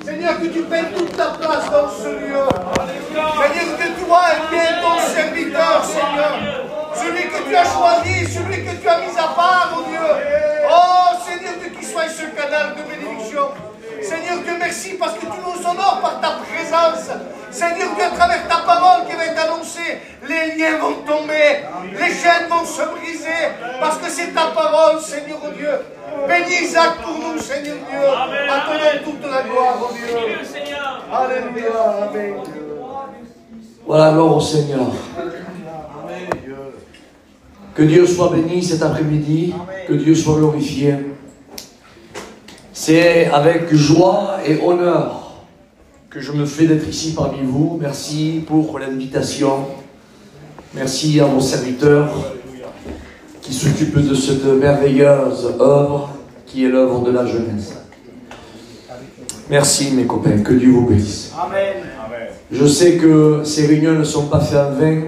Seigneur, que tu prennes toute ta place dans ce lieu. Seigneur, que toi aies bien ton serviteur, Seigneur. Celui que tu as choisi celui que tu as mis à part, mon Dieu. Oh Seigneur Dieu, qu'il soit ce canal de bénédiction. Seigneur Dieu, merci parce que tu nous honores par ta présence. Seigneur Dieu, à travers ta parole qui va être annoncée, les liens vont tomber, les chaînes vont se briser, parce que c'est ta parole, Seigneur Dieu. Bénis Isaac pour nous, Seigneur Dieu. À ton nom toute la gloire, oh Dieu. Alléluia, Amen. Voilà, gloire au Seigneur. Que Dieu soit béni cet après-midi, que Dieu soit glorifié. C'est avec joie et honneur que je me fais d'être ici parmi vous. Merci pour l'invitation. Merci à vos serviteurs qui s'occupent de cette merveilleuse œuvre qui est l'œuvre de la jeunesse. Merci mes copains, que Dieu vous bénisse. Amen. Je sais que ces réunions ne sont pas faites en vain.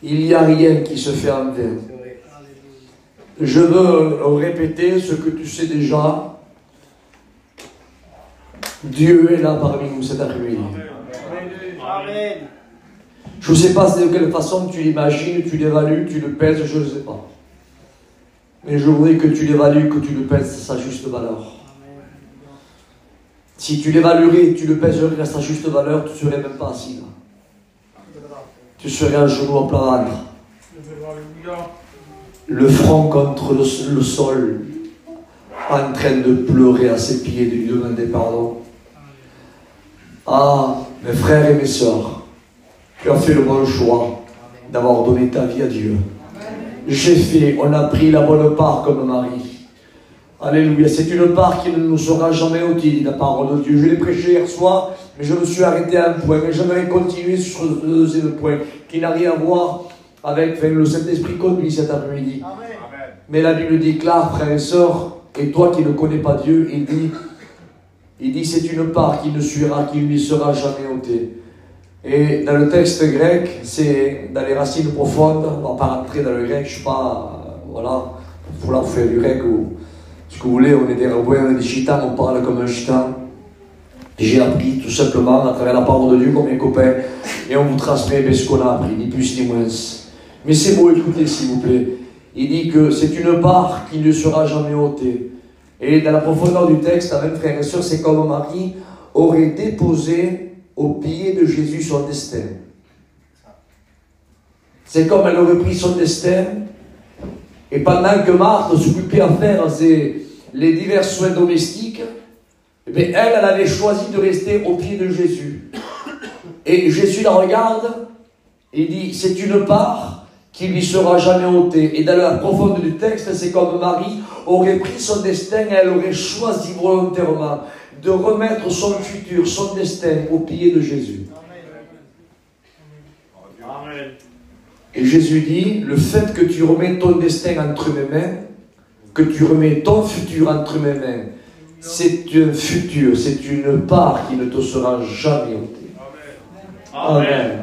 Il n'y a rien qui se fait en vain. Je veux répéter ce que tu sais déjà. Dieu est là parmi nous cet après-midi. Amen. Je ne sais pas de quelle façon tu l'imagines, tu l'évalues, tu le pèses, je ne sais pas. Mais je voudrais que tu l'évalues, que tu le pèses à sa juste valeur. Si tu l'évaluerais, tu le pèserais à sa juste valeur, tu ne serais même pas assis là. Tu serais à genoux à plat ventre. Le front contre le sol, en train de pleurer à ses pieds, de lui demander pardon. Ah, mes frères et mes sœurs, tu as fait le bon choix d'avoir donné ta vie à Dieu. On a pris la bonne part comme Marie. Alléluia, c'est une part qui ne nous sera jamais ôtée, dit la parole de Dieu. Je l'ai prêché hier soir, mais je me suis arrêté à un point. Mais j'aimerais continuer sur le deuxième point, qui n'a rien à voir avec le Saint-Esprit conduit cet après-midi. Mais la Bible déclare, frères et sœurs, et toi qui ne connais pas Dieu, il dit c'est une part qui ne lui sera jamais ôtée. Et dans le texte grec, c'est dans les racines profondes, on ne va pas rentrer dans le grec, je ne sais pas, voilà, il faut là faire du grec ou ce que vous voulez, on est des Roubaix, on est des Chitans, on parle comme un Chitan. J'ai appris tout simplement à travers la parole de Dieu comme mes copains, et on vous transmet ce qu'on a appris, ni plus ni moins. Mais c'est beau, écoutez s'il vous plaît. Il dit que c'est une part qui ne sera jamais ôtée. Et dans la profondeur du texte, avec frères et sœurs, c'est comme Marie aurait déposé au pied de Jésus son destin. C'est comme elle aurait pris son destin, et pendant que Marthe s'occupait à faire les divers soins domestiques, mais elle avait choisi de rester au pied de Jésus. Et Jésus la regarde et dit, c'est une part qui lui sera jamais ôtée. Et dans la profondeur du texte, c'est comme Marie aurait pris son destin et elle aurait choisi volontairement de remettre son futur, son destin au pied de Jésus. Amen. Et Jésus dit, le fait que tu remets ton destin entre mes mains, que tu remets ton futur entre mes mains, c'est un futur, c'est une part qui ne te sera jamais ôtée. Amen. Amen.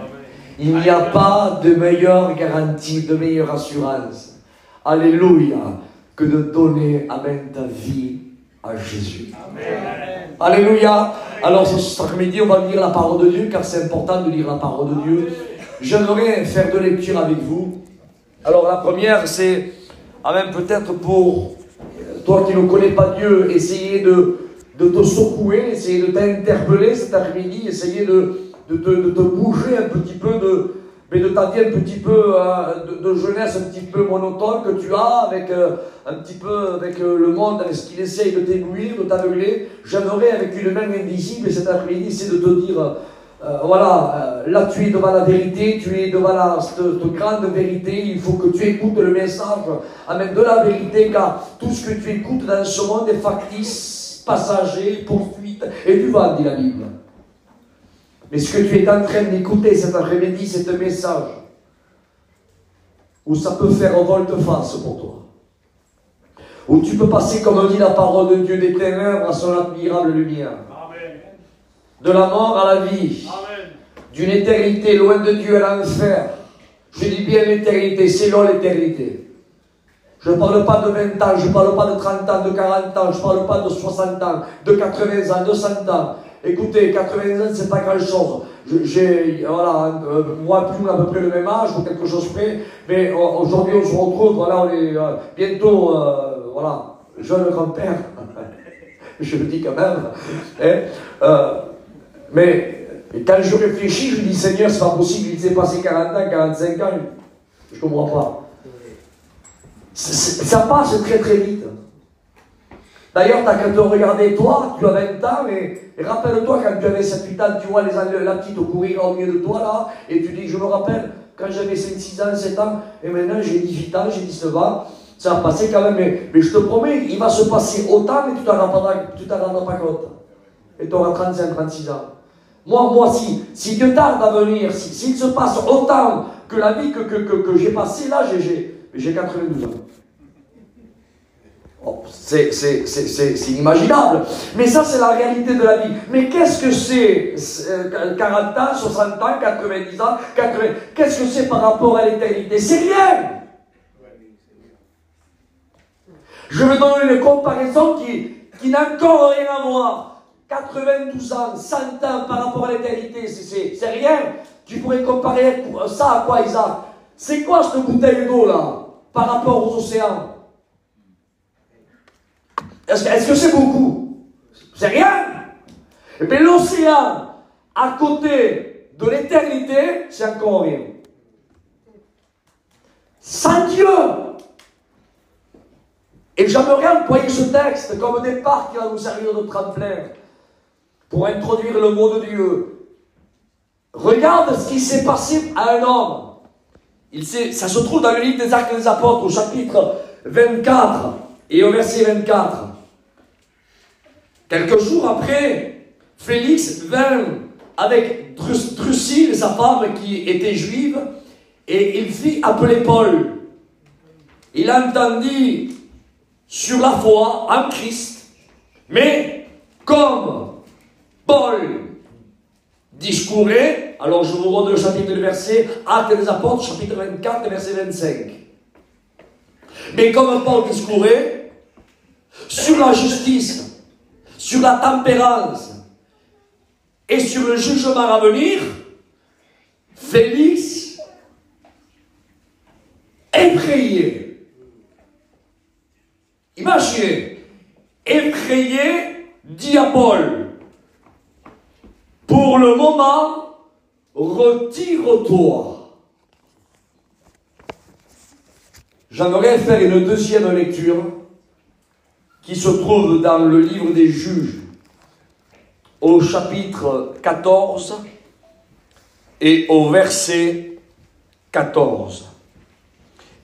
Il n'y a pas de meilleure garantie, de meilleure assurance. Alléluia, que de donner, amen, ta vie à Jésus. Amen. Alléluia. Alors cet après-midi, on va lire la parole de Dieu, car c'est important de lire la parole de Dieu. J'aimerais faire deux lectures avec vous. Alors la première, c'est, amen, peut-être pour toi qui ne connais pas Dieu, essayer de te secouer, essayer de t'interpeller cet après-midi, essayer de te bouger un petit peu, de ta vie un petit peu de jeunesse un petit peu monotone que tu as avec un petit peu avec le monde, avec ce qu'il essaye de t'éblouir, de t'aveugler. J'aimerais avec une main invisible cet après-midi, c'est de te dire voilà, là tu es devant la vérité, tu es devant cette grande vérité, il faut que tu écoutes le message, amen, de la vérité, car tout ce que tu écoutes dans ce monde est factice, passager, poursuite et du vent, dit la Bible. Mais ce que tu es en train d'écouter cet après-midi, c'est un message où ça peut faire volte-face pour toi. Où tu peux passer, comme dit la parole de Dieu, des ténèbres à son admirable lumière. Amen. De la mort à la vie. Amen. D'une éternité loin de Dieu à l'enfer. Je dis bien l'éternité, c'est long l'éternité. Je ne parle pas de 20 ans, je ne parle pas de 30 ans, de 40 ans, je ne parle pas de 60 ans, de 80 ans, de 100 ans. Écoutez, 80 ans, c'est pas grand-chose. voilà, moi plus à peu près le même âge ou quelque chose près, mais aujourd'hui on se retrouve, voilà, on est bientôt, voilà, jeune grand-père, je le dis quand même, hein, mais quand je réfléchis, je dis Seigneur, c'est pas possible, il s'est passé 40 ans, 45 ans, je comprends pas. Ça passe très très vite. D'ailleurs, tu as qu'à te regarder, toi, tu as 20 ans, et rappelle-toi quand tu avais 7-8 ans, tu vois la petite courir au milieu de toi, là, et tu dis, je me rappelle, quand j'avais 5-6 ans, 7 ans, et maintenant j'ai 18 ans, j'ai 19 ans, ça va passer quand même, mais je te promets, il va se passer autant, mais tu t'en rendras pas compte. Et tu auras 35-36 ans. Moi, si Dieu tarde à venir, s'il se passe autant que la vie que j'ai passée, là, j'ai 92 ans. Oh, c'est inimaginable. Mais ça, c'est la réalité de la vie. Mais qu'est-ce que c'est 40 ans, 60 ans, 90 ans, 80... Qu'est-ce que c'est par rapport à l'éternité? C'est rien. Je vais donner une comparaison qui n'a encore rien à voir. 92 ans, 100 ans par rapport à l'éternité, c'est rien. Tu pourrais comparer ça à quoi, Isaac? C'est quoi cette bouteille d'eau là par rapport aux océans? Est-ce que c'est beaucoup? C'est rien. Et puis l'océan, à côté de l'éternité, c'est encore rien. Sans Dieu. Et j'aimerais employer ce texte comme départ qui va nous servir de tremplin pour introduire le mot de Dieu. Regarde ce qui s'est passé à un homme. Ça se trouve dans le livre des Actes des Apôtres, au chapitre 24 et au verset 24. Quelques jours après, Félix vint avec Drusille, sa femme qui était juive, et il fit appeler Paul. Il entendit sur la foi en Christ, mais comme Paul discourait, alors je vous redonne le chapitre de verset, Actes des Apôtres, chapitre 24, verset 25. Mais comme Paul discourait sur la justice, sur la tempérance et sur le jugement à venir, Félix, effrayé, imaginez, effrayé, dit à Paul, pour le moment, retire-toi. J'aimerais faire une deuxième lecture qui se trouve dans le livre des Juges, au chapitre 14 et au verset 14.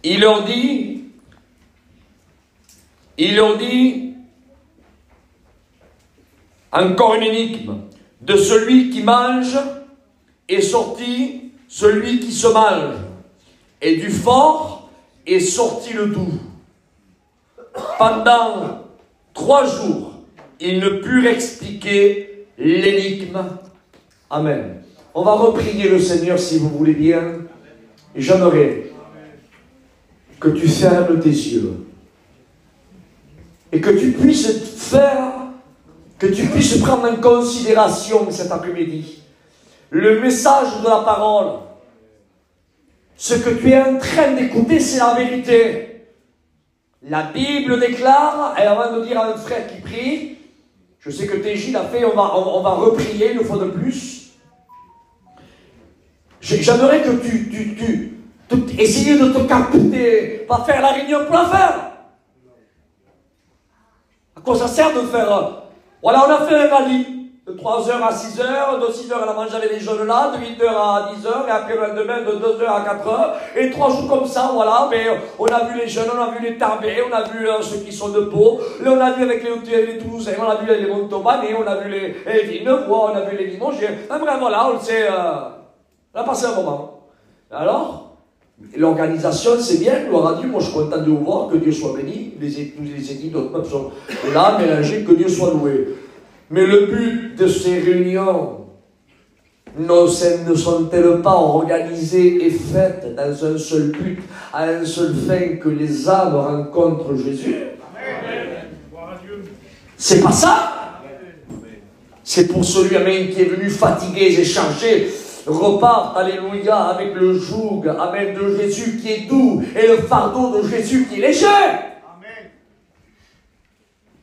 Il leur dit, encore une énigme, de celui qui mange est sorti celui qui se mange, et du fort est sorti le doux. Pendant 3 jours, ils ne purent expliquer l'énigme. Amen. On va reprier le Seigneur si vous voulez bien. Et j'aimerais que tu fermes tes yeux et que tu puisses prendre en considération cet après-midi le message de la parole. Ce que tu es en train d'écouter, c'est la vérité. La Bible déclare, et avant de dire à un frère qui prie, je sais que TJ l'a fait, on va reprier une fois de plus. J'aimerais que tu essayes de te capter, pas faire la réunion pour la faire. À quoi ça sert de faire voilà, on a fait un rallye de 3h à 6h, de 6h à la mange avec les jeunes là, de 8h à 10h, et après le lendemain de 2h à 4h, et 3 jours comme ça, voilà, mais on a vu les jeunes, on a vu les Tarbés, on a vu ceux qui sont de Pau, on a vu avec les Toulousains, on a vu les Montaubanais, on a vu les Villeneuvois, on a vu les Limoges, bref, voilà, on a passé un moment. Alors, l'organisation, c'est bien, gloire à Dieu, moi je suis content de vous voir, que Dieu soit béni, tous les équipes, d'autres peuples sont là, mélangés, que Dieu soit loué. Mais le but de ces réunions ne sont-elles pas organisées et faites dans un seul but, à un seul fin, que les âmes rencontrent Jésus? C'est pas ça? C'est pour celui, amen, qui est venu fatigué et chargé, repart, alléluia, avec le joug, amen, de Jésus qui est doux et le fardeau de Jésus qui est léger. Amen.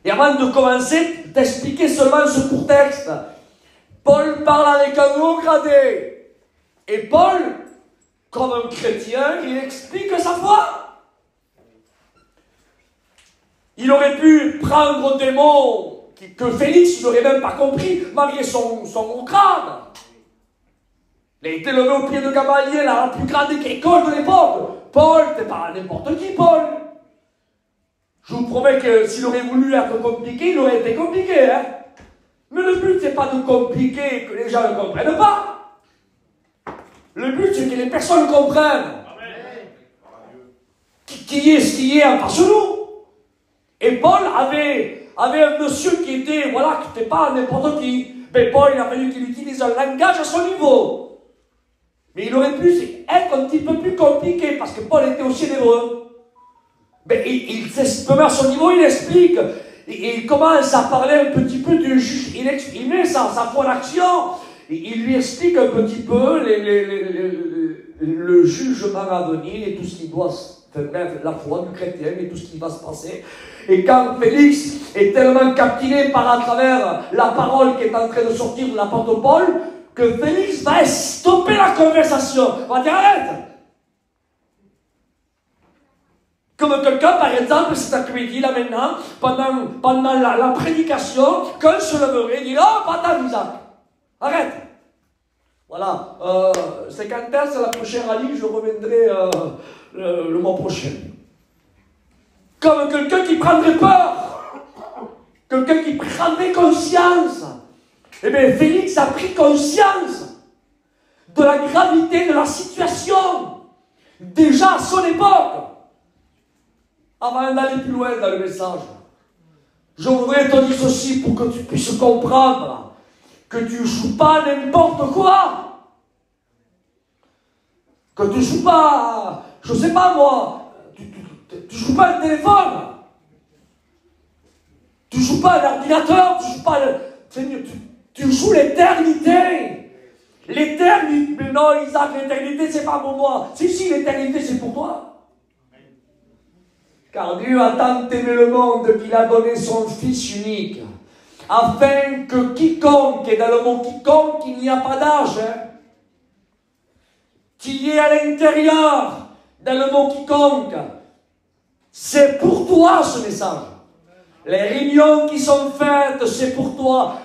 Et avant de commencer, d'expliquer seulement ce court texte, Paul parle avec un haut gradé. Et Paul, comme un chrétien, il explique sa foi. Il aurait pu prendre des mots que Félix n'aurait même pas compris, malgré son crâne. Il a été levé au pied de Gamaliel, la plus grande école de l'époque. Paul, t'es pas n'importe qui, Paul. Je vous promets que s'il aurait voulu être compliqué, il aurait été compliqué. Hein. Mais le but, c'est pas de compliquer que les gens ne comprennent pas. Le but, c'est que les personnes comprennent. Qui est ce qui est en face de nous. Et Paul avait un monsieur qui était, voilà, qui n'était pas n'importe qui. Mais Paul, il a fallu qu'il utilise un langage à son niveau. Mais il aurait pu être un petit peu plus compliqué, parce que Paul était aussi hébreu. Mais il s'exprime à son niveau, il explique. Et il commence à parler un petit peu du juge. Il met sa foi en action. Il lui explique un petit peu le jugement à venir et tout ce qui doit se faire, bref, la foi du chrétien et tout ce qui va se passer. Et quand Félix est tellement captivé à travers la parole qui est en train de sortir de la part de Paul, que Félix va stopper la conversation. On va dire arrête. Comme quelqu'un, par exemple, cet après-midi, là maintenant, pendant la prédication, qu'un se leverait et dit « Oh, pas Isaac, arrête !» Voilà, c'est quand est-ce la prochaine rallye, je reviendrai le mois prochain. Comme quelqu'un qui prendrait peur, quelqu'un qui prendrait conscience. Eh bien, Félix a pris conscience de la gravité de la situation, déjà à son époque. Avant d'aller plus loin dans le message, je voudrais te dire ceci pour que tu puisses comprendre que tu ne joues pas n'importe quoi. Que tu ne joues pas, je ne sais pas moi, tu ne joues pas le téléphone. Tu ne joues pas l'ordinateur, tu ne joues pas tu joues l'éternité. L'éternité, mais non Isaac, l'éternité c'est pas pour moi. Si, l'éternité c'est pour toi. Car Dieu a tant aimé le monde qu'il a donné son Fils unique, afin que quiconque, et dans le mot quiconque, il n'y a pas d'âge, qui est à l'intérieur, dans le mot quiconque, c'est pour toi ce message. Les réunions qui sont faites, c'est pour toi.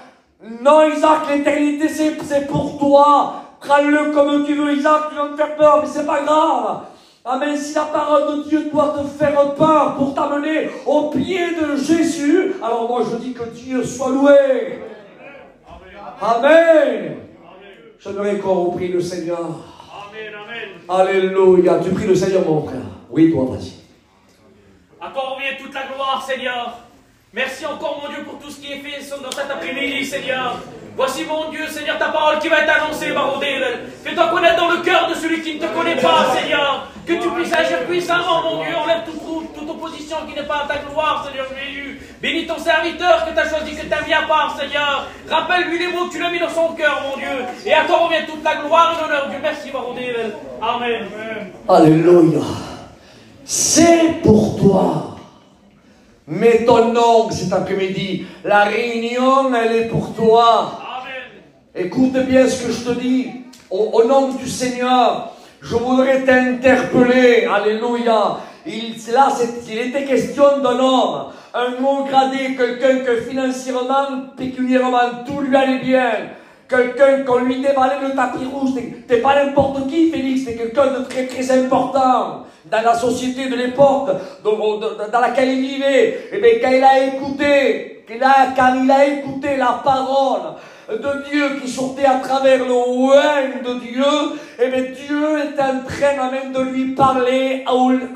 Non Isaac, l'éternité c'est pour toi. Prends-le comme tu veux Isaac, tu vas me faire peur, mais c'est pas grave. Amen, si la parole de Dieu doit te faire peur pour t'amener au pied de Jésus, alors moi je dis que Dieu soit loué. Amen. J'aimerais qu'on prie le Seigneur. Amen, amen. Alléluia. Tu pries le Seigneur, mon frère. Oui, toi, vas-y. Encore revient toute la gloire, Seigneur. Merci encore, mon Dieu, pour tout ce qui est fait dans cet après-midi, Seigneur. Voici, mon Dieu, Seigneur, ta parole qui va être annoncée, Barodével. Fais-toi connaître dans le cœur de celui qui ne te connaît pas, Seigneur. Que tu puisses agir puissamment, mon Dieu. Enlève toute opposition qui n'est pas à ta gloire, Seigneur Jésus. Bénis ton serviteur que tu as choisi, que tu as mis à part, Seigneur. Rappelle-lui les mots que tu l'as mis dans son cœur, mon Dieu. Et à toi revient toute la gloire et l'honneur, Dieu. Merci, Barodével. Amen. Alléluia. C'est pour toi. Mets ton nom cet après-midi. La réunion, elle est pour toi. Amen. Écoute bien ce que je te dis. Au nom du Seigneur, je voudrais t'interpeller. Alléluia. Il était question d'un homme, un haut gradé, quelqu'un que financièrement, pécuniairement, tout lui allait bien. Quelqu'un qu'on lui déballait le tapis rouge. T'es pas n'importe qui, Félix. T'es quelqu'un de très très important dans la société de l'époque dans laquelle il vivait. Et bien, quand il a écouté la parole de Dieu qui sortait à travers le oin de Dieu, et bien Dieu est en train même de lui parler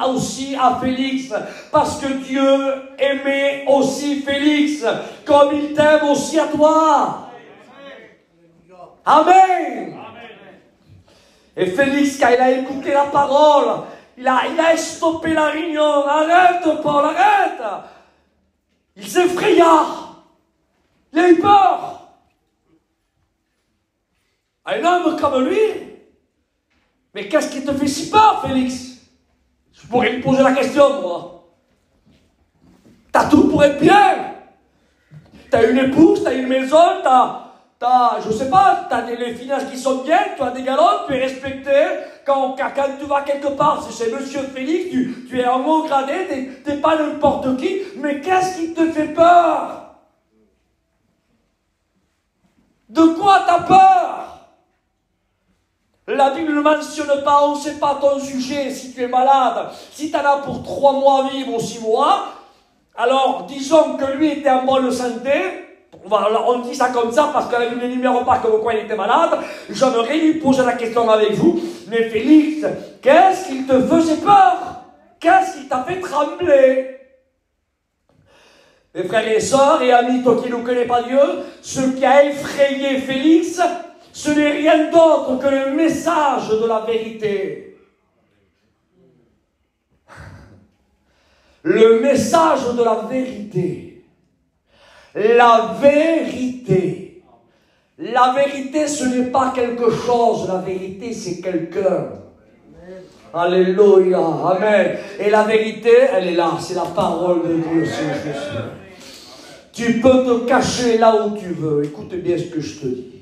aussi à Félix, parce que Dieu aimait aussi Félix, comme il t'aime aussi à toi. Amen. Et Félix, quand il a écouté la parole, il a stoppé la réunion. Arrête, Paul, arrête. Il s'effraya. Il a eu peur. Un homme comme lui? Mais qu'est-ce qui te fait si peur, Félix? Je pourrais lui poser la question, moi. T'as tout pour être bien. T'as une épouse, t'as une maison, je sais pas, t'as les finances qui sont bien, tu as des galons, tu es respecté. Quand tu vas quelque part, c'est Monsieur Félix, tu es en haut gradé, t'es pas n'importe qui. Mais qu'est-ce qui te fait peur? De quoi t'as peur? La Bible ne mentionne pas, on ne sait pas ton sujet, si tu es malade, si tu en as pour 3 mois à vivre ou 6 mois, alors disons que lui était en bonne santé, on dit ça comme ça parce que la Bible ne numéro pas comme quoi il était malade, j'aimerais lui poser la question avec vous, mais Félix, qu'est-ce qu'il te faisait peur? Qu'est-ce qui t'a fait trembler? Mes frères et sœurs et amis, toi qui ne connais pas Dieu, ce qui a effrayé Félix, ce n'est rien d'autre que le message de la vérité. Le message de la vérité. La vérité. La vérité, ce n'est pas quelque chose. La vérité, c'est quelqu'un. Alléluia. Amen. Et la vérité, elle est là. C'est la parole de Dieu, c'est Jésus. Tu peux te cacher là où tu veux. Écoute bien ce que je te dis.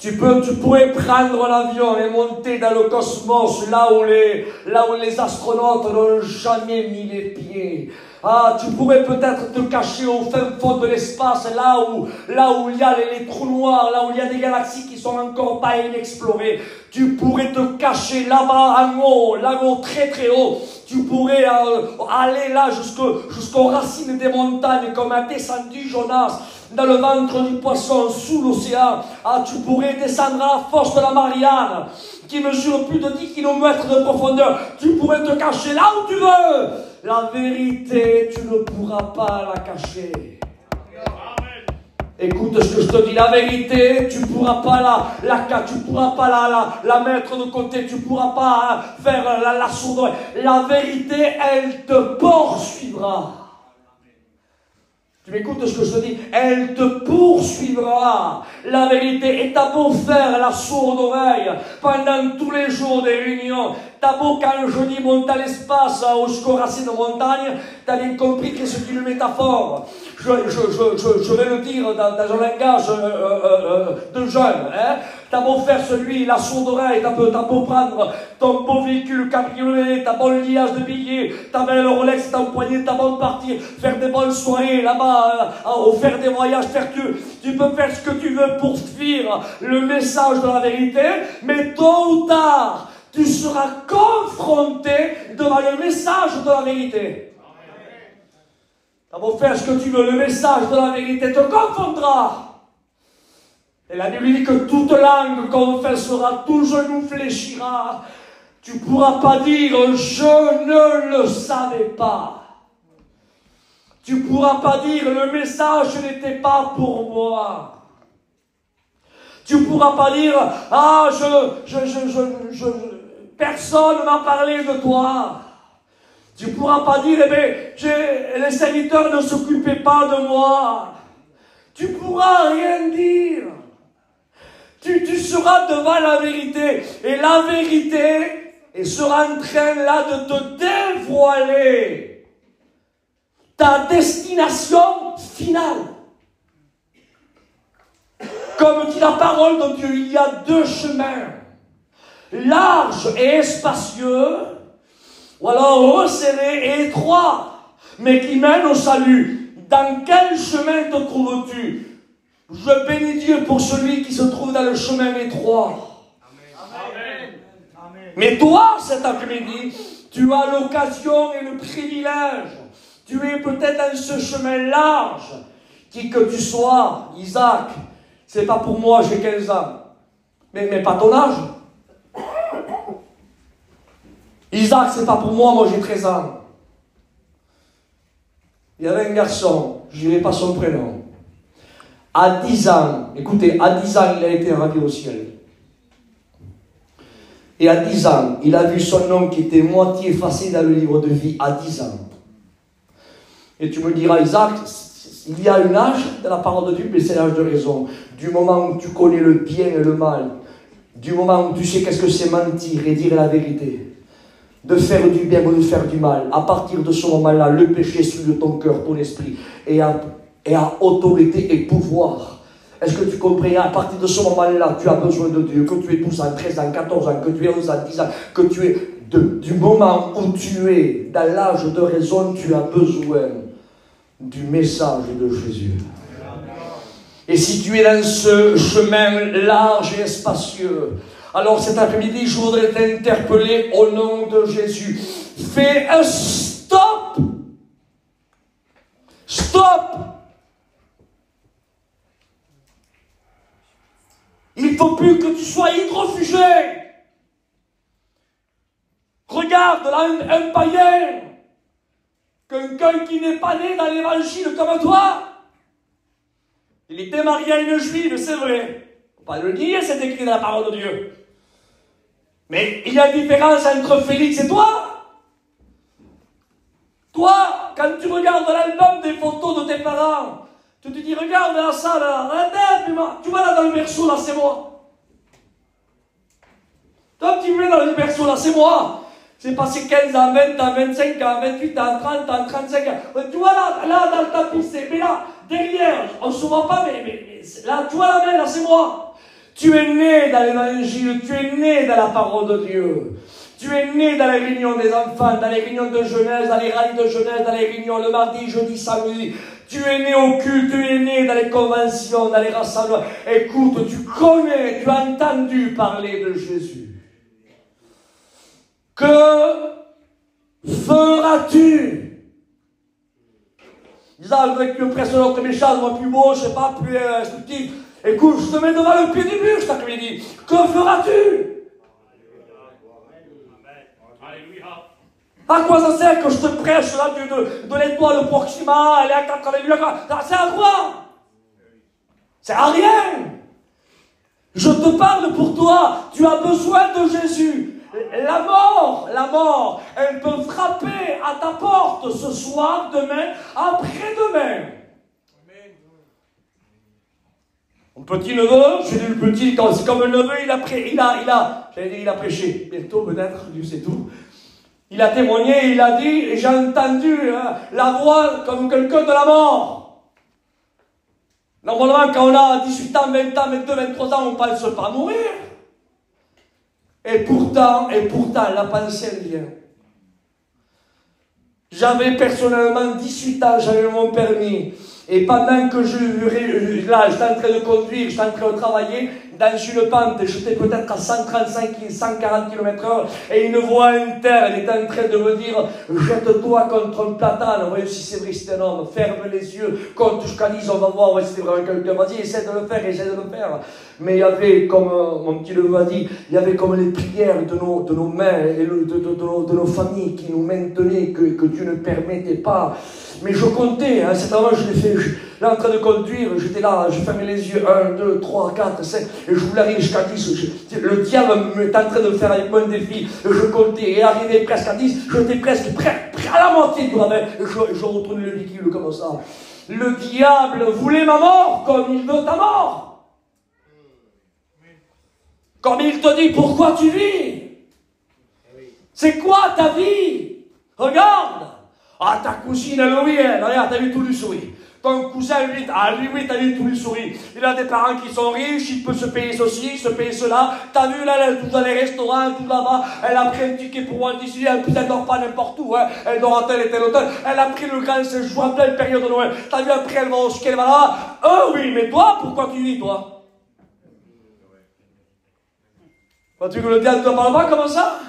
Tu pourrais prendre l'avion et monter dans le cosmos, là où les astronautes n'ont jamais mis les pieds. Ah, tu pourrais peut-être te cacher au fin fond de l'espace, là où il y a les trous noirs, là où il y a des galaxies qui sont encore pas inexplorées. Tu pourrais te cacher là-bas en haut, là-haut très très haut. Tu pourrais aller là jusqu'aux racines des montagnes comme a descendu Jonas dans le ventre du poisson sous l'océan. Ah, tu pourrais descendre à la fosse de la Marianne qui mesure plus de 10 km de profondeur. Tu pourrais te cacher là où tu veux. La vérité, tu ne pourras pas la cacher. Amen. Écoute ce que je te dis, la vérité, tu ne pourras pas la mettre de côté, tu ne pourras pas faire la sourde. La vérité, elle te poursuivra. Tu m'écoutes ce que je te dis? Elle te poursuivra. La vérité. Et t'as beau faire la sourde oreille pendant tous les jours des réunions. T'as beau, quand je dis monter à l'espace jusqu'aux racines de montagne, t'as bien compris que c'est une métaphore. Je vais le dire dans un langage de jeune. Hein? T'as beau faire la sourde oreille, t'as beau prendre ton beau véhicule cabriolet, ta bonne liage de billets, ta belle Rolex, ta poignée, ta bonne partie, faire des bonnes soirées là-bas, faire des voyages, tu peux faire ce que tu veux pour fuir le message de la vérité, mais tôt ou tard, tu seras confronté devant le message de la vérité. T'as beau faire ce que tu veux, le message de la vérité te confondra. Et la Bible dit que toute langue confessera, tout genou fléchira. Tu ne pourras pas dire « je ne le savais pas ». Tu ne pourras pas dire « le message n'était pas pour moi ». Tu ne pourras pas dire « ah, personne ne m'a parlé de toi ». Tu ne pourras pas dire « eh bien, les serviteurs ne s'occupaient pas de moi ». Tu ne pourras rien dire. Tu seras devant la vérité. Et la vérité sera en train là de te dévoiler ta destination finale. Comme dit la parole de Dieu, il y a 2 chemins. Large et spacieux, ou alors resserré et étroit, mais qui mènent au salut. Dans quel chemin te trouves-tu? Je bénis Dieu pour celui qui se trouve dans le chemin étroit. Amen. Amen. Mais toi, cet après-midi, tu as l'occasion et le privilège. Tu es peut-être dans ce chemin large. Qui que tu sois, Isaac, c'est pas pour moi, j'ai 15 ans. Mais pas ton âge. Isaac, c'est pas pour moi j'ai 13 ans. Il y avait un garçon, je ne dirai pas son prénom. À 10 ans, écoutez, à 10 ans, il a été ravi au ciel. Et à 10 ans, il a vu son nom qui était moitié effacé dans le livre de vie, à 10 ans. Et tu me diras, Isaac, il y a un âge dans la parole de Dieu, mais c'est l'âge de raison. Du moment où tu connais le bien et le mal, du moment où tu sais qu'est-ce que c'est mentir et dire la vérité, de faire du bien ou de faire du mal, à partir de ce moment-là, le péché suit de ton cœur, ton esprit, et a autorité et pouvoir. Est-ce que tu comprends? À partir de ce moment-là, tu as besoin de Dieu, que tu aies 12 ans, 13 ans, 14 ans, que tu aies 11 ans, 10 ans, que tu es du moment où tu es dans l'âge de raison, tu as besoin du message de Jésus. Et si tu es dans ce chemin large et spacieux, alors cet après-midi, je voudrais t'interpeller au nom de Jésus. Fais un stop. Stop. Il ne faut plus que tu sois hydrofugé. Regarde là un païen, quelqu'un qui n'est pas né dans l'évangile comme toi. Il était marié à une juive, c'est vrai. Il ne faut pas le dire, c'est écrit dans la parole de Dieu. Mais il y a une différence entre Félix et toi. Toi, quand tu regardes l'album des photos de tes parents, tu te dis, regarde là, ça, là, tu vois là dans le berceau, là, c'est moi. Toi, tu veux dans le berceau, là, c'est moi. C'est passé 15 ans, 20 ans, 25 ans, 28 ans, 30 ans, 35 ans. Tu vois là dans le tapis, mais là, derrière, on ne se voit pas, mais là, tu vois la main, là, c'est moi. Tu es né dans l'évangile, tu es né dans la parole de Dieu. Tu es né dans les réunions des enfants, dans les réunions de jeunesse, dans les rallyes de jeunesse, dans les réunions le mardi, jeudi, samedi. Tu es né au culte, tu es né dans les conventions, dans les rassemblements. Écoute, tu connais, tu as entendu parler de Jésus. Que feras-tu? Disant, je voudrais que tu me presses notre méchant, moi plus beau, je sais pas, plus instructif. Écoute, je te mets devant le pied du mur cet après-midi. Que feras-tu? À quoi ça sert que je te prêche là de l'étoile Proxima, elle est à 4 ça sert à quoi? C'est à rien. Je te parle pour toi. Tu as besoin de Jésus. La mort, elle peut frapper à ta porte ce soir, demain, après-demain. Mon petit neveu, j'ai dit le petit, c'est comme un neveu, il a prêché, bientôt peut-être, Dieu sait tout. Il a témoigné, il a dit, et j'ai entendu la voix comme quelqu'un de la mort. Normalement, quand on a 18 ans, 20 ans, 22, 23 ans, on ne pense pas à mourir. Et pourtant, la pensée, elle vient. J'avais personnellement 18 ans, j'avais mon permis. Et pendant que j'étais en train de conduire, j'étais en train de travailler, dans une pente, j'étais peut-être à 135, 140 km/h, et une voix interne était en train de me dire, jette-toi contre un platane. Voyez si c'est vrai, c'est un homme, ferme les yeux, compte jusqu'à 10, on va voir si c'est vraiment quelqu'un. Vas-y, essaie de le faire. Mais il y avait, comme mon petit neveu a dit, il y avait comme les prières de nos mains et de nos familles qui nous maintenaient, que Dieu ne permettait pas. Mais je comptais, cet moment je l'ai fait, là en train de conduire, j'étais là, je fermais les yeux, 1, 2, 3, 4, 5, et je voulais arriver jusqu'à 10, le diable était en train de faire avec moi un défi, je comptais, et arrivé presque à 10, j'étais presque prêt à la moitié de la main, et je retourne le véhicule comme ça. Le diable voulait ma mort, comme il veut ta mort. Comme il te dit, pourquoi tu vis? C'est quoi ta vie? Regarde. Ah, ta cousine, elle, oui, regarde, t'as vu tout lui sourit. Ton cousin, lui, oui, t'as vu tout lui sourit. Il a des parents qui sont riches, il peut se payer ceci, se payer cela. T'as vu, là, elle est dans les restaurants, tout là-bas. Elle a pris un ticket pour Walt Disney, elle dort pas n'importe où, hein. Elle dort à tel et tel hôtel. Elle a pris le grand séjour en pleine période de Noël. T'as vu, après, elle va au ski, elle va là. Oui, mais toi, pourquoi tu vis, toi? Tu veux que le diable ne te parle pas comme ça?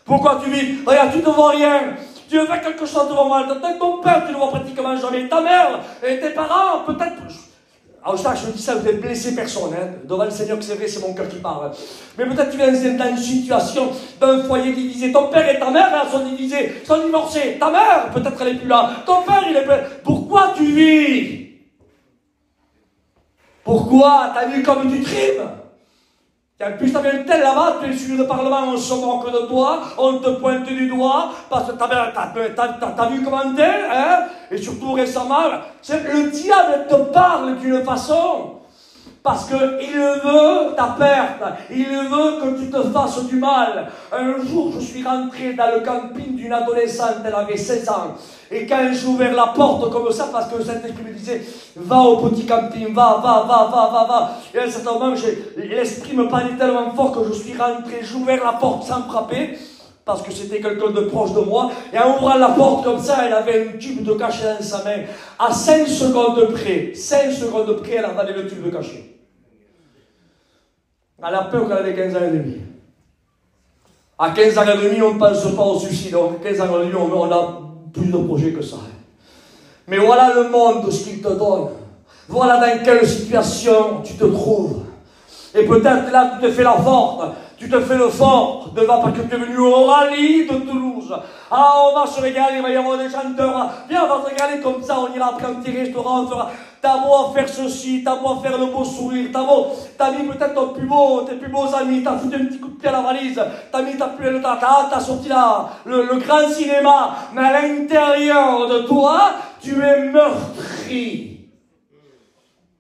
Pourquoi tu vis? Regarde, tu ne vois rien. Tu veux faire quelque chose devant moi. Peut-être ton père, tu ne vois pratiquement jamais. Ta mère et tes parents, peut-être. Alors ça, je dis ça, vous n'avez blessé personne. Hein. Devant le Seigneur, que c'est vrai, c'est mon cœur qui parle. Mais peut-être tu viens dans une situation d'un foyer divisé. Ton père et ta mère là, sont divisés, sont divorcés. Ta mère, peut-être elle n'est plus là. Ton père, il est plus là. Pourquoi tu vis? Pourquoi? T'as vu comme tu trimes? En plus, t'avais un tel là-bas, tu es sur le Parlement, on se moque de toi, on te pointe du doigt, parce que t'as vu comment t'es, hein? Et surtout récemment, le diable te parle d'une façon. Parce qu'il veut ta perte. Il veut que tu te fasses du mal. Un jour, je suis rentré dans le camping d'une adolescente, elle avait 16 ans. Et quand j'ai ouvert la porte comme ça, parce que le Saint-Esprit me disait, va au petit camping, va. Et à un certain moment, l'Esprit me parlait tellement fort que je suis rentré, j'ai ouvert la porte sans frapper, parce que c'était quelqu'un de proche de moi. Et en ouvrant la porte comme ça, elle avait un tube de cachet dans sa main. À 5 secondes près, elle avalait le tube de cachet. Elle a peur qu'elle avait 15 ans et demi. À 15 ans et demi, on ne pense pas au suicide. À 15 ans et demi, on a plus de projets que ça. Mais voilà le monde, ce qu'il te donne. Voilà dans quelle situation tu te trouves. Et peut-être là, tu te fais la forte. Tu te fais le fort devant parce que tu es venu au rallye de Toulouse. Ah, on va se régaler, il va y avoir des chanteurs. Viens, on va se régaler comme ça, on ira après un petit restaurant, on fera. T'as beau à faire ceci, t'as beau à faire le beau sourire, t'as mis peut-être tes plus beaux amis, t'as foutu un petit coup de pied à la valise, t'as sorti là, le grand cinéma, mais à l'intérieur de toi, tu es meurtri.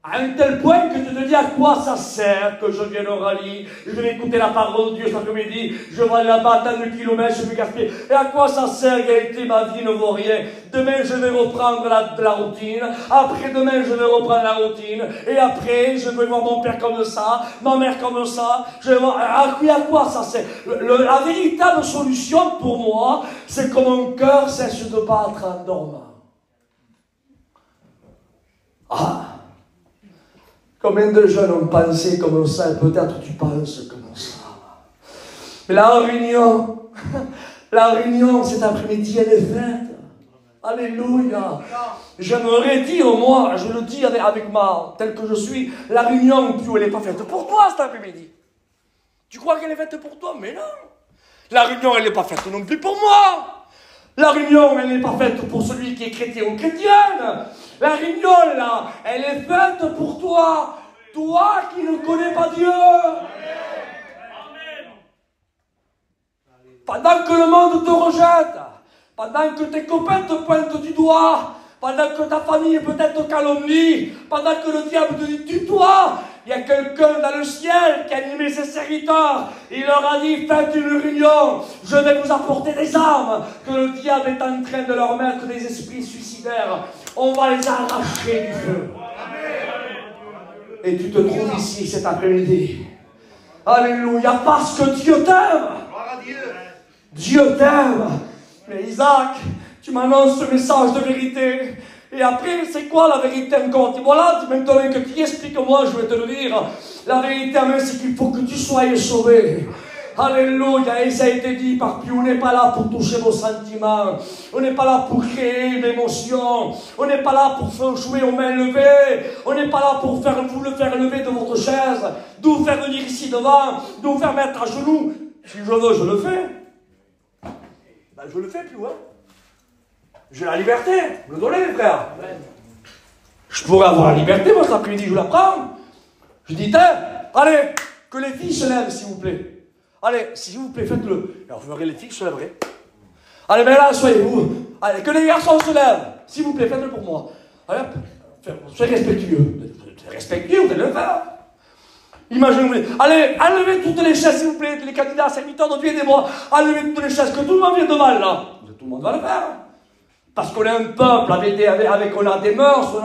À un tel point que tu te dis à quoi ça sert que je vienne au rallye, je vais écouter la parole de Dieu cet après-midi, je vais aller là-bas tant de kilomètres, je vais gaspiller. Et à quoi ça sert, Gaëté, ma vie ne vaut rien. Demain, je vais reprendre la routine. Après-demain, je vais reprendre la routine. Et après, je vais voir mon père comme ça, ma mère comme ça. Je vais voir, à quoi ça sert? La véritable solution pour moi, c'est que mon cœur cesse de battre en dormant. Ah! Combien de jeunes ont pensé comme ça, et peut-être tu penses comme ça. Mais la réunion cet après-midi, elle est faite. Alléluia. J'aimerais dire, moi, je le dis avec moi, tel que je suis, la réunion, elle n'est pas faite pour toi cet après-midi. Tu crois qu'elle est faite pour toi? Mais non. La réunion, elle n'est pas faite non plus pour moi. La réunion, elle n'est pas faite pour celui qui est chrétien ou chrétienne. La réunion, là, elle est faite pour toi. Toi qui ne connais pas Dieu. Amen. Pendant que le monde te rejette, pendant que tes copains te pointent du doigt, pendant que ta famille peut-être te calomnie, pendant que le diable te dit tue-toi, il y a quelqu'un dans le ciel qui a animé ses serviteurs. Il leur a dit, faites une réunion, je vais vous apporter des armes que le diable est en train de leur mettre des esprits suicidaires. On va les arracher du feu. Et tu te trouves ici cet après-midi. Alléluia, parce que Dieu t'aime. Dieu t'aime. Mais Isaac, tu m'annonces ce message de vérité. Et après, c'est quoi la vérité encore? Dis voilà, maintenant que tu expliques-moi, je vais te le dire. La vérité, c'est qu'il faut que tu sois sauvé. Alléluia, et ça a été dit par Pieux, on n'est pas là pour toucher vos sentiments, on n'est pas là pour créer l'émotion, on n'est pas là pour faire jouer aux mains levées, on n'est pas là pour vous le faire lever de votre chaise, de vous faire venir ici devant, de vous faire mettre à genoux. Si je veux, je le fais. Ben, je le fais, Pieux, hein. J'ai la liberté, vous le donnez, les frères. Je pourrais avoir la liberté, moi, cet après-midi, je la prends. Je dis, allez, que les filles se lèvent, s'il vous plaît. Allez, s'il vous plaît, faites-le. Alors, vous verrez les filles se lèveraient. Allez, ben là, soyez-vous. Allez, que les garçons se lèvent. S'il vous plaît, faites-le pour moi. Allez, soyez respectueux. Soyez respectueux, vous allez le faire. Imaginez-vous. Allez, enlevez toutes les chaises, s'il vous plaît, les candidats, serviteurs de Dieu, aidez-moi. Enlevez toutes les chaises, que tout le monde vienne devant, là. Tout le monde va le faire. Parce qu'on est un peuple, on a des mœurs,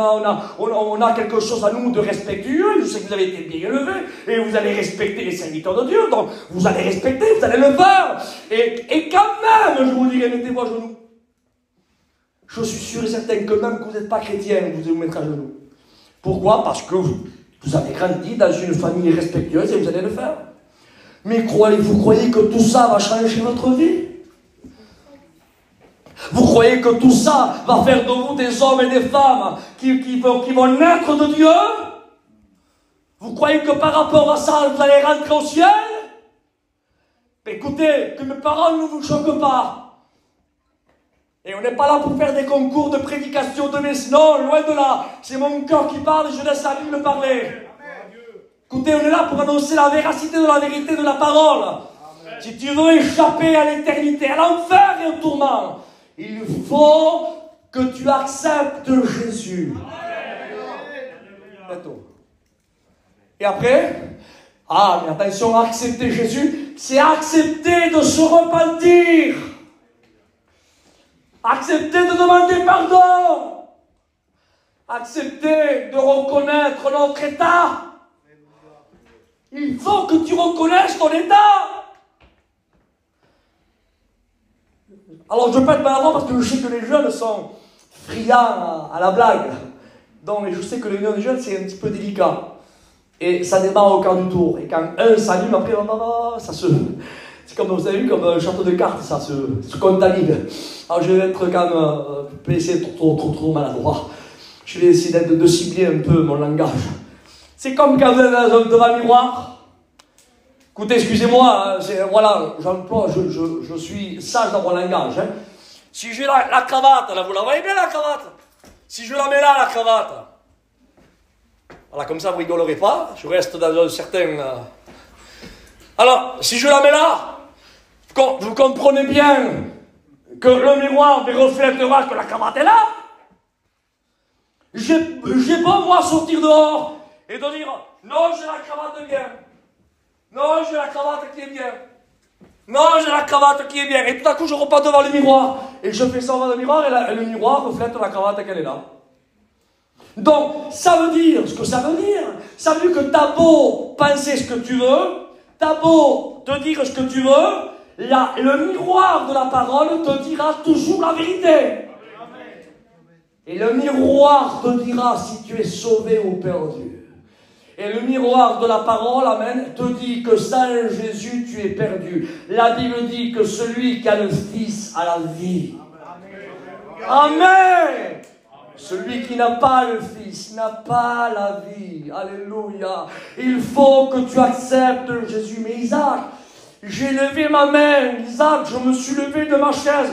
on a quelque chose à nous de respectueux. Je sais que vous avez été bien élevés et vous allez respecter les serviteurs de Dieu. Donc, vous allez respecter, vous allez le faire. Et quand même, je vous dirai, mettez-vous à genoux. Je suis sûr et certain que même que vous n'êtes pas chrétien, vous allez vous mettre à genoux. Pourquoi? Parce que vous avez grandi dans une famille respectueuse et vous allez le faire. Mais vous croyez que tout ça va changer votre vie? Vous croyez que tout ça va faire de vous des hommes et des femmes qui vont naître de Dieu? Vous croyez que par rapport à ça, vous allez rentrer au ciel? Écoutez, que mes paroles ne vous choquent pas. Et on n'est pas là pour faire des concours de prédication de messe. Non, loin de là. C'est mon cœur qui parle et je laisse la Bible parler. Écoutez, on est là pour annoncer la véracité de la vérité de la parole. Si tu veux échapper à l'éternité, à l'enfer et au tourment, il faut que tu acceptes Jésus. Et après, ah, mais attention, accepter Jésus, c'est accepter de se repentir. Accepter de demander pardon. Accepter de reconnaître notre état. Il faut que tu reconnaisses ton état. Alors je peux être maladroit parce que je sais que les jeunes sont friands à la blague. Donc je sais que les jeunes c'est un petit peu délicat. Et ça démarre au quart du tour. Et quand un s'allume, après, ça se... C'est comme, vous avez vu, comme un château de cartes, ça se contamine. Alors je vais être quand même... je vais essayer d'être trop maladroit. Je vais essayer de cibler un peu mon langage. C'est comme quand vous êtes devant le miroir. Écoutez, excusez-moi, voilà, j'emploie, je suis sage dans mon langage. Hein. Si j'ai la cravate, là, vous la voyez bien la cravate? Si je la mets là, la cravate, voilà, comme ça vous rigolerez pas, je reste dans un certain... Alors, si je la mets là, vous comprenez bien que le miroir me reflètera que la cravate est là. J'ai beau, moi, sortir dehors et de dire, non, j'ai la cravate bien. Non, j'ai la cravate qui est bien. Non, j'ai la cravate qui est bien. Et tout à coup, je repars devant le miroir. Et je fais ça devant le miroir et le miroir reflète la cravate qu'elle est là. Donc, ça veut dire ce que ça veut dire. Ça veut dire que t'as beau penser ce que tu veux, t'as beau te dire ce que tu veux, le miroir de la parole te dira toujours la vérité. Et le miroir te dira si tu es sauvé ou perdu. Et le miroir de la parole, amen, te dit que sans Jésus, tu es perdu. La Bible dit que celui qui a le Fils a la vie. Amen. Celui qui n'a pas le Fils n'a pas la vie. Alléluia. Il faut que tu acceptes Jésus. Mais Isaac, j'ai levé ma main. Isaac, je me suis levé de ma chaise.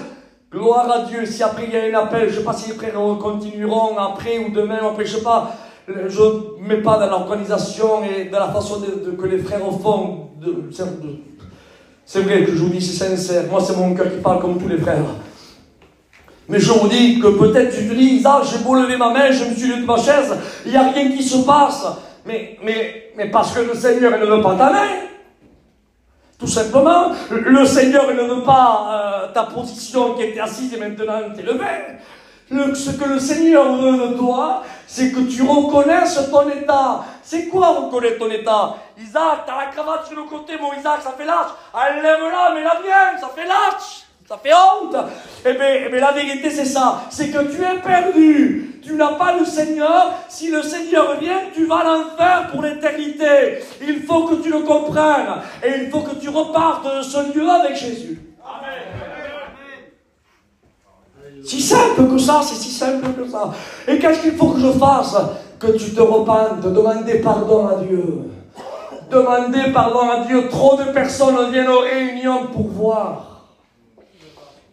Gloire à Dieu. Si après il y a un appel, je ne sais pas si les frères continueront après ou demain, après, je ne sais pas. Je ne mets pas dans l'organisation et dans la façon que les frères font. C'est vrai que je vous dis, c'est sincère. Moi, c'est mon cœur qui parle comme tous les frères. Mais je vous dis que peut-être tu te dis, Isaac, j'ai beau lever ma main, je me suis levé de ma chaise, il n'y a rien qui se passe. Mais parce que le Seigneur, il ne veut pas ta main. Tout simplement. Le Seigneur, il ne veut pas ta position qui était assise et maintenant t'es levé. Ce que le Seigneur veut de toi, c'est que tu reconnaisses ton état. C'est quoi reconnaître ton état? Isaac, t'as la cravate sur le côté, mon Isaac, ça fait lâche. Enlève-la, mets-la bien, ça fait lâche. Ça fait honte. Eh bien, la vérité, c'est ça. C'est que tu es perdu. Tu n'as pas le Seigneur. Si le Seigneur vient, tu vas à l'enfer pour l'éternité. Il faut que tu le comprennes. Et il faut que tu repartes de ce lieu avec Jésus. Amen. Si simple que ça, c'est si simple que ça. Et qu'est-ce qu'il faut que je fasse? Que tu te repentes, demander pardon à Dieu. Demander pardon à Dieu. Trop de personnes viennent aux réunions pour voir.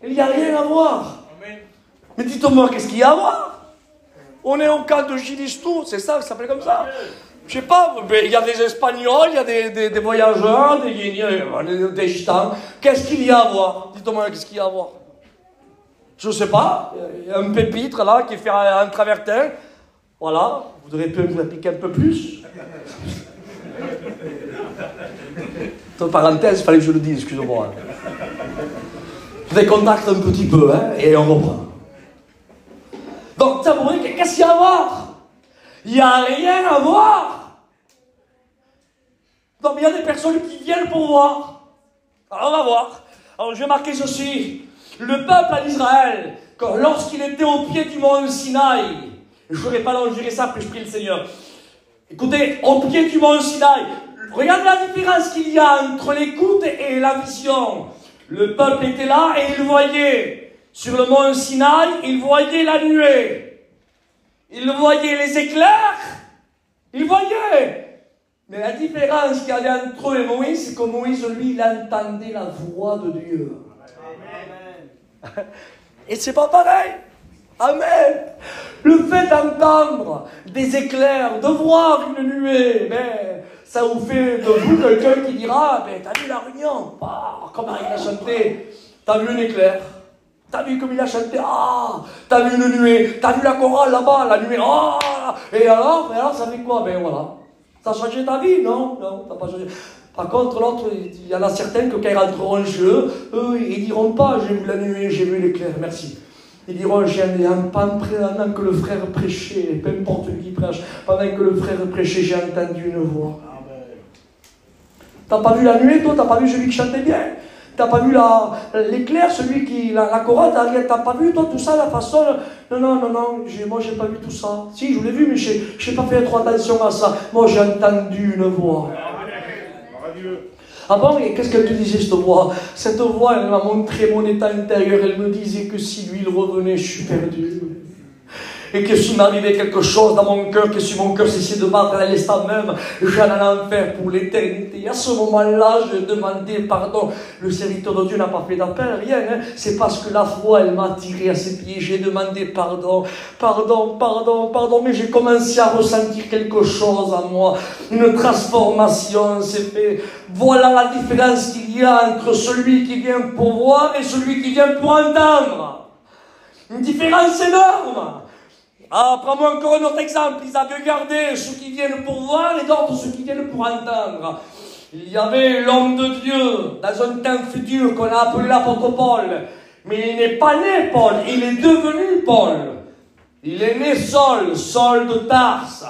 Il n'y a rien à voir. Amen. Mais dites-moi, qu'est-ce qu'il y a à voir? On est au camp de Gilistou, c'est ça, ça s'appelle comme ça. Je sais pas, il y a des Espagnols, il y a des voyageurs, des gitans. Qu'est-ce qu'il y a à voir? Dites-moi, qu'est-ce qu'il y a à voir? Je sais pas, il y a un pépitre là qui fait un travertin. Voilà, vous auriez pu vous appliquer un peu plus. Entre parenthèses, il fallait que je le dise, excusez-moi. Je décontacte un petit peu, hein, et on reprend. Donc, ça vous voyez, qu'est-ce qu'il y a à voir? Il n'y a rien à voir. Donc, il y a des personnes qui viennent pour voir. Alors, on va voir. Alors, je vais marquer ceci. Le peuple d'Israël, lorsqu'il était au pied du mont Sinaï, je ne ferai pas l'endurer ça, après je prie le Seigneur. Écoutez, au pied du mont Sinaï, regardez la différence qu'il y a entre l'écoute et la vision. Le peuple était là et il voyait, sur le mont Sinaï, il voyait la nuée. Il voyait les éclairs. Il voyait. Mais la différence qu'il y avait entre eux et Moïse, c'est que Moïse, lui, il entendait la voix de Dieu. Amen. Et c'est pas pareil. Amen. Le fait d'entendre des éclairs, de voir une nuée, ben, ça vous fait de vous quelqu'un qui dira, ben, t'as vu la réunion? Ah, comment il a chanté? T'as vu un éclair? T'as vu comme il a chanté? Ah, t'as vu une nuée? T'as vu la chorale là-bas, la nuée? Ah, et alors, ça fait quoi? Ben voilà. T'as changé ta vie? Non, non, t'as pas changé. Par contre, l'autre, il y en a certains que quand ils rentreront chez eux, ils diront pas, j'ai vu la nuée, j'ai vu l'éclair, merci. Ils diront, pendant que le frère prêchait, peu importe qui prêche, pendant que le frère prêchait, j'ai entendu une voix. T'as pas vu la nuée, toi? T'as pas vu celui qui chantait bien? T'as pas vu l'éclair, celui qui, la chorale, t'as pas vu, toi, tout ça, la façon? Non, moi, j'ai pas vu tout ça. Si, je l'ai vu, mais j'ai pas fait trop attention à ça. Moi, j'ai entendu une voix. Ah bon, et qu'est-ce qu'elle te disait, cette voix? Cette voix, elle m'a montré mon état intérieur. Elle me disait que si lui, il revenait, je suis perdu. Et que s'il m'arrivait quelque chose dans mon cœur, que si mon cœur cessait de battre à l'instant même, j'allais en enfer pour l'éternité. À ce moment-là, je demandais pardon. Le serviteur de Dieu n'a pas fait d'appel, rien. Hein. C'est parce que la foi, elle m'a tiré à ses pieds. J'ai demandé pardon. Mais j'ai commencé à ressentir quelque chose en moi. Une transformation s'est faite. Voilà la différence qu'il y a entre celui qui vient pour voir et celui qui vient pour entendre. Une différence énorme. Ah, prends-moi encore un autre exemple. Ils avaient gardé ceux qui viennent pour voir et d'autres ceux qui viennent pour entendre. Il y avait l'homme de Dieu dans un temps futur qu'on a appelé l'apôtre Paul. Mais il n'est pas né Paul, il est devenu Paul. Il est né Saul de Tarse.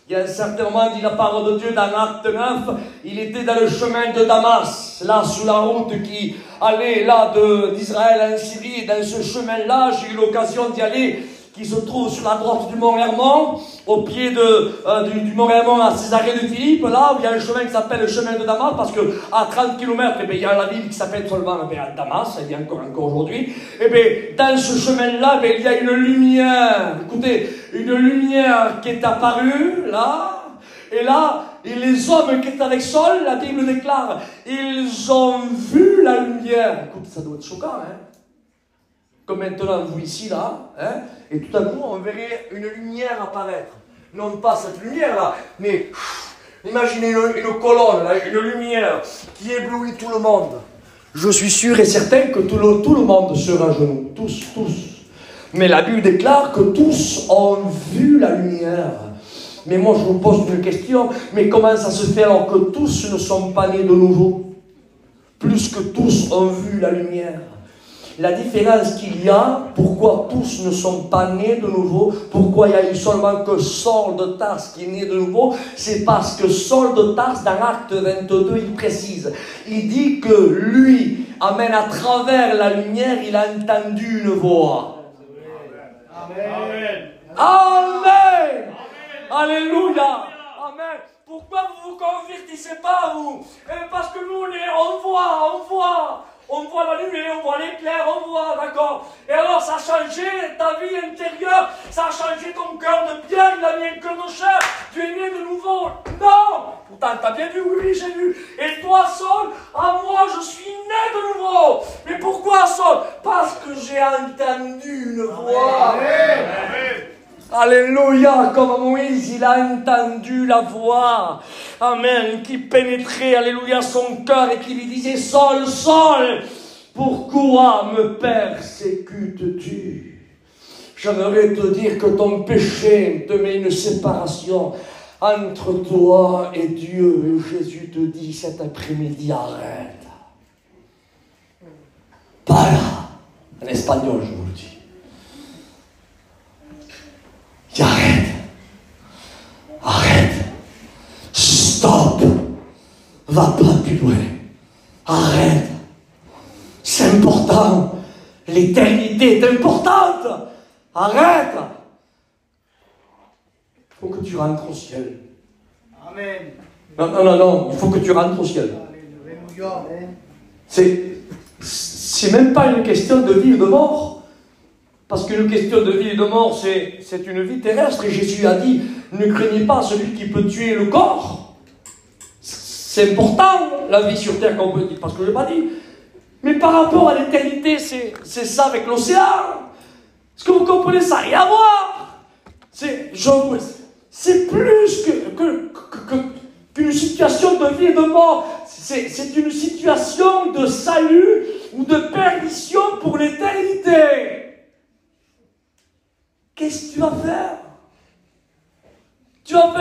Il y a un certain moment, dit la parole de Dieu dans Acte 9, il était dans le chemin de Damas, là sur la route qui allait là d'Israël en Syrie. Et dans ce chemin-là, j'ai eu l'occasion d'y aller, qui se trouve sur la droite du mont Hermon, au pied du mont Hermon à Césarée de Philippe, là où il y a un chemin qui s'appelle le chemin de Damas, parce que à 30 km, il y a la ville qui s'appelle seulement Damas, il y a encore aujourd'hui. Et bien, dans ce chemin-là, il y a une lumière, écoutez, une lumière qui est apparue, là, et là, et les hommes qui étaient avec Saul, la Bible déclare, ils ont vu la lumière. Écoute, ça doit être choquant, hein? Comme maintenant, vous ici, là, hein, et tout à coup, on verrait une lumière apparaître. Non pas cette lumière-là, mais imaginez une colonne, là, une lumière qui éblouit tout le monde. Je suis sûr et certain que tout le monde sera à genoux, tous. Mais la Bible déclare que tous ont vu la lumière. Mais moi, je vous pose une question, mais comment ça se fait alors que tous ne sont pas nés de nouveau? Plus que tous ont vu la lumière. La différence qu'il y a, pourquoi tous ne sont pas nés de nouveau, pourquoi il y a eu seulement que Saul de Tarse qui est né de nouveau, c'est parce que Saul de Tarse, dans Acte 22, il précise, il dit que lui, amène à travers la lumière, il a entendu une voix. Amen. Amen. Alléluia. Amen. Pourquoi vous vous convertissez pas, vous? Parce que nous, on voit la lumière, on voit l'éclair, on voit, d'accord? Et alors, ça a changé ta vie intérieure, ça a changé ton cœur de pierre, il a mis un cœur de chair, tu es né de nouveau. Non! Pourtant, t'as bien vu, oui, j'ai vu. Et toi, Saul, à moi, je suis né de nouveau. Mais pourquoi, Saul? Parce que j'ai entendu une voix. Amen. Amen. Alléluia, comme Moïse, il a entendu la voix, amen, qui pénétrait, alléluia, son cœur et qui lui disait, Saul, Saul, pourquoi me persécutes-tu? J'aimerais te dire que ton péché te met une séparation entre toi et Dieu. Et Jésus te dit cet après-midi, arrête. Para, en espagnol, je vous le dis. Arrête, stop, va pas plus loin, arrête, c'est important, l'éternité est importante, arrête, il faut que tu rentres au ciel. Amen. Non, il faut que tu rentres au ciel. C'est même pas une question de vie ou de mort. Parce qu'une question de vie et de mort, c'est une vie terrestre. Et Jésus a dit, ne craignez pas celui qui peut tuer le corps. C'est important, la vie sur terre, qu'on peut dire, parce que je l'ai pas dit. Mais par rapport à l'éternité, c'est ça avec l'océan. Est-ce que vous comprenez ça? Et à voir. C'est plus qu'une situation de vie et de mort. C'est une situation de salut ou de perdition pour l'éternité. Qu'est-ce que tu vas faire? Tu vas faire